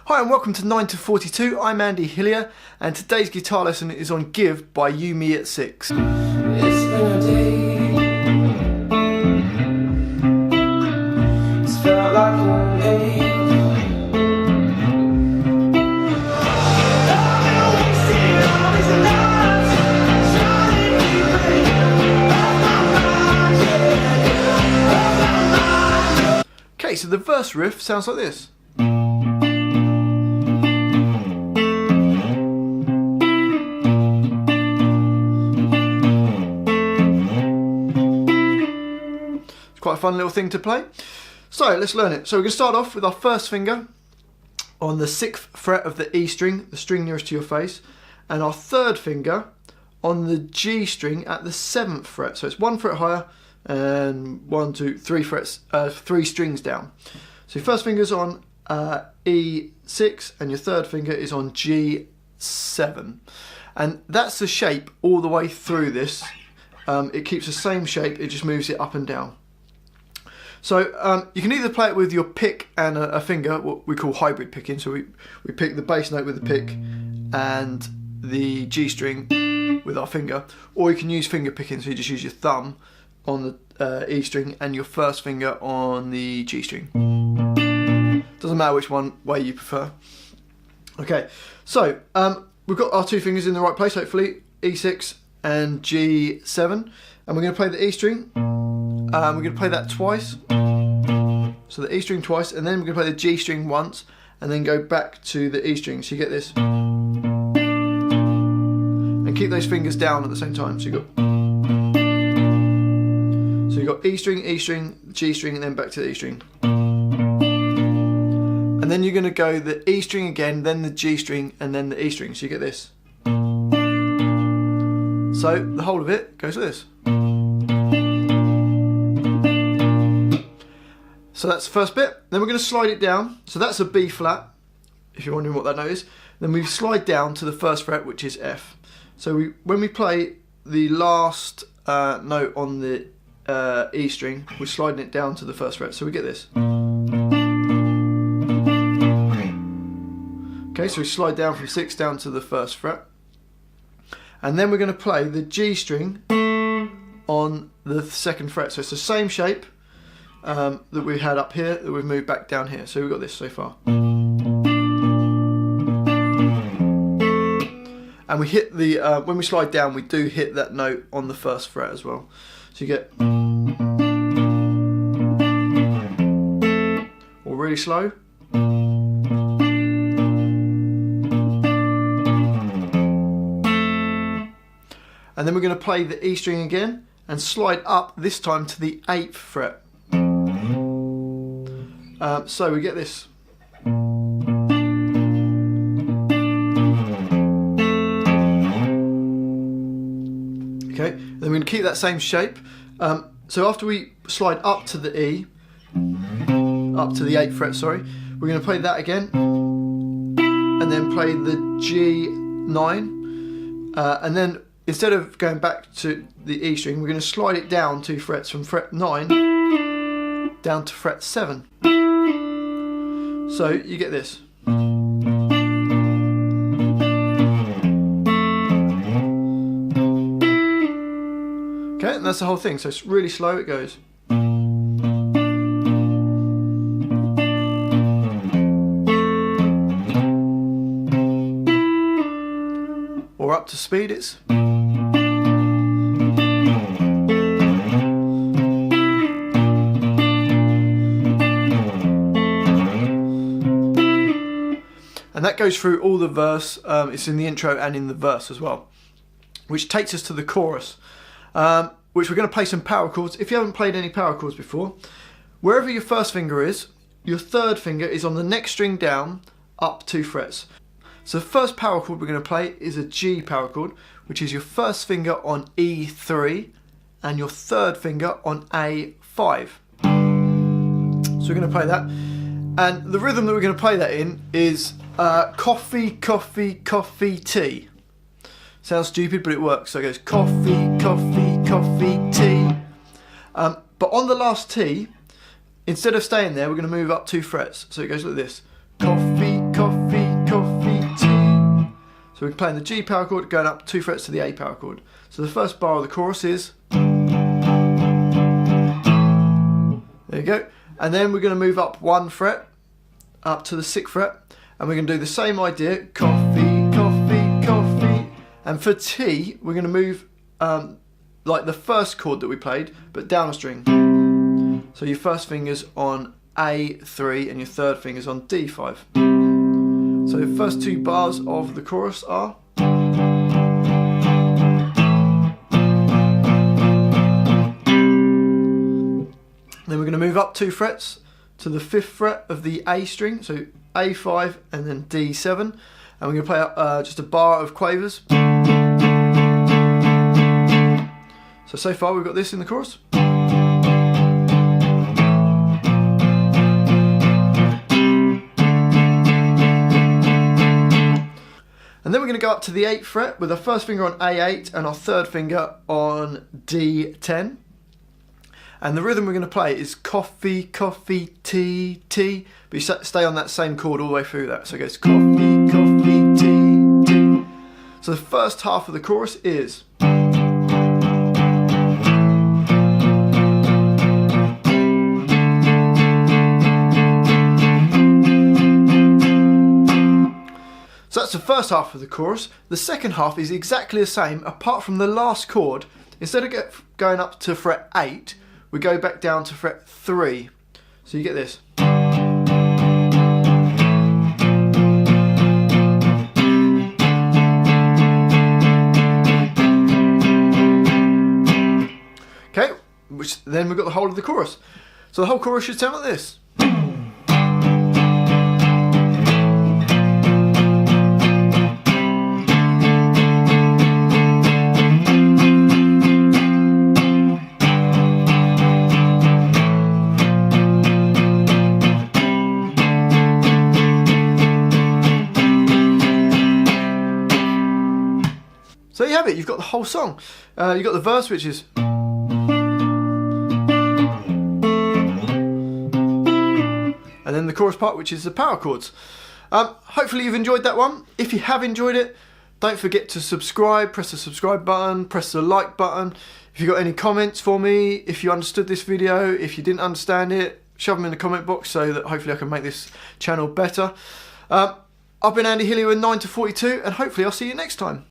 Hi and welcome to 9 to 42. I'm Andy Hillier and today's guitar lesson is on Give by You Me at 6. It's been a day. It's felt like an age. Okay, so the verse riff sounds like this. Quite a fun little thing to play. So let's learn it. So we're going to start off with our first finger on the 6th fret of the E string, the string nearest to your face, and our third finger on the G string at the 7th fret. So it's 1 fret higher and 1, 2, 3 frets, 3 strings down. So your first finger's on E6 and your third finger is on G7. And that's the shape all the way through this. It keeps the same shape, it just moves it up and down. So you can either play it with your pick and a finger, what we call hybrid picking. So we pick the bass note with the pick and the G string with our finger, or you can use finger picking, so you just use your thumb on the E string and your first finger on the G string. Doesn't matter which way you prefer. Okay, so we've got our 2 fingers in the right place, hopefully, E6 and G7, and we're going to play the E string. We're going to play that twice, so the E string twice, and then we're going to play the G string once, and then go back to the E string, so you get this. And keep those fingers down at the same time, so you've got E string, G string, and then back to the E string. And then you're going to go the E string again, then the G string, and then the E string, so you get this. So the whole of it goes like this. So that's the first bit. Then we're going to slide it down. So that's a B flat, if you're wondering what that note is. Then we slide down to the 1st fret, which is F. So when we play the last note on the E string, we're sliding it down to the 1st fret. So we get this. Okay, so we slide down from 6 down to the 1st fret. And then we're going to play the G string on the 2nd fret. So it's the same shape that we had up here, that we've moved back down here. So we've got this so far. And we hit the, when we slide down, we do hit that note on the 1st fret as well. So you get, or really slow. And then we're going to play the E string again and slide up, this time to the 8th fret. So we get this. Okay, then we're going to keep that same shape. So after we slide up to the E, up to the 8th fret, sorry, we're going to play that again, and then play the G9, and then instead of going back to the E string, we're going to slide it down 2 frets from fret 9 down to fret 7. So you get this. Okay, and that's the whole thing. So it's really slow, it goes. Or up to speed, it's. And that goes through all the verse. It's in the intro and in the verse as well, which takes us to the chorus, which we're going to play some power chords. If you haven't played any power chords before, wherever your first finger is, your third finger is on the next string down, up 2 frets. So the first power chord we're going to play is a G power chord, which is your first finger on E3 and your third finger on A5. So we're going to play that. And the rhythm that we're going to play that in is coffee, coffee, coffee, tea. Sounds stupid, but it works. So it goes coffee, coffee, coffee, tea. But on the last T, instead of staying there, we're going to move up 2 frets. So it goes like this. Coffee, coffee. So we're playing the G power chord, going up 2 frets to the A power chord. So the first bar of the chorus is, there you go, and then we're going to move up 1 fret, up to the 6th fret, and we're going to do the same idea, coffee, coffee, coffee, and for T, we're going to move like the first chord that we played, but down a string. So your first finger's on A3 and your third finger's on D5. So the first 2 bars of the chorus are, then we're going to move up 2 frets to the 5th fret of the A string, so A5 and then D7, and we're going to play just a bar of quavers. So far we've got this in the chorus. And then we're going to go up to the 8th fret with our first finger on A8 and our third finger on D10. And the rhythm we're going to play is coffee, coffee, tea, tea. But you stay on that same chord all the way through that. So it goes coffee, coffee, tea, tea. So the first half of the chorus is, so that's the first half of the chorus. The second half is exactly the same, apart from the last chord. Instead of going up to fret 8, we go back down to fret 3. So you get this. Okay, which then we've got the whole of the chorus. So the whole chorus should sound like this. So there you have it, you've got the whole song. You've got the verse, which is, and then the chorus part, which is the power chords. Hopefully you've enjoyed that one. If you have enjoyed it, don't forget to subscribe, press the subscribe button, press the like button. If you've got any comments for me, if you understood this video, if you didn't understand it, shove them in the comment box so that hopefully I can make this channel better. I've been Andy Hillier with 9 to 42, and hopefully I'll see you next time.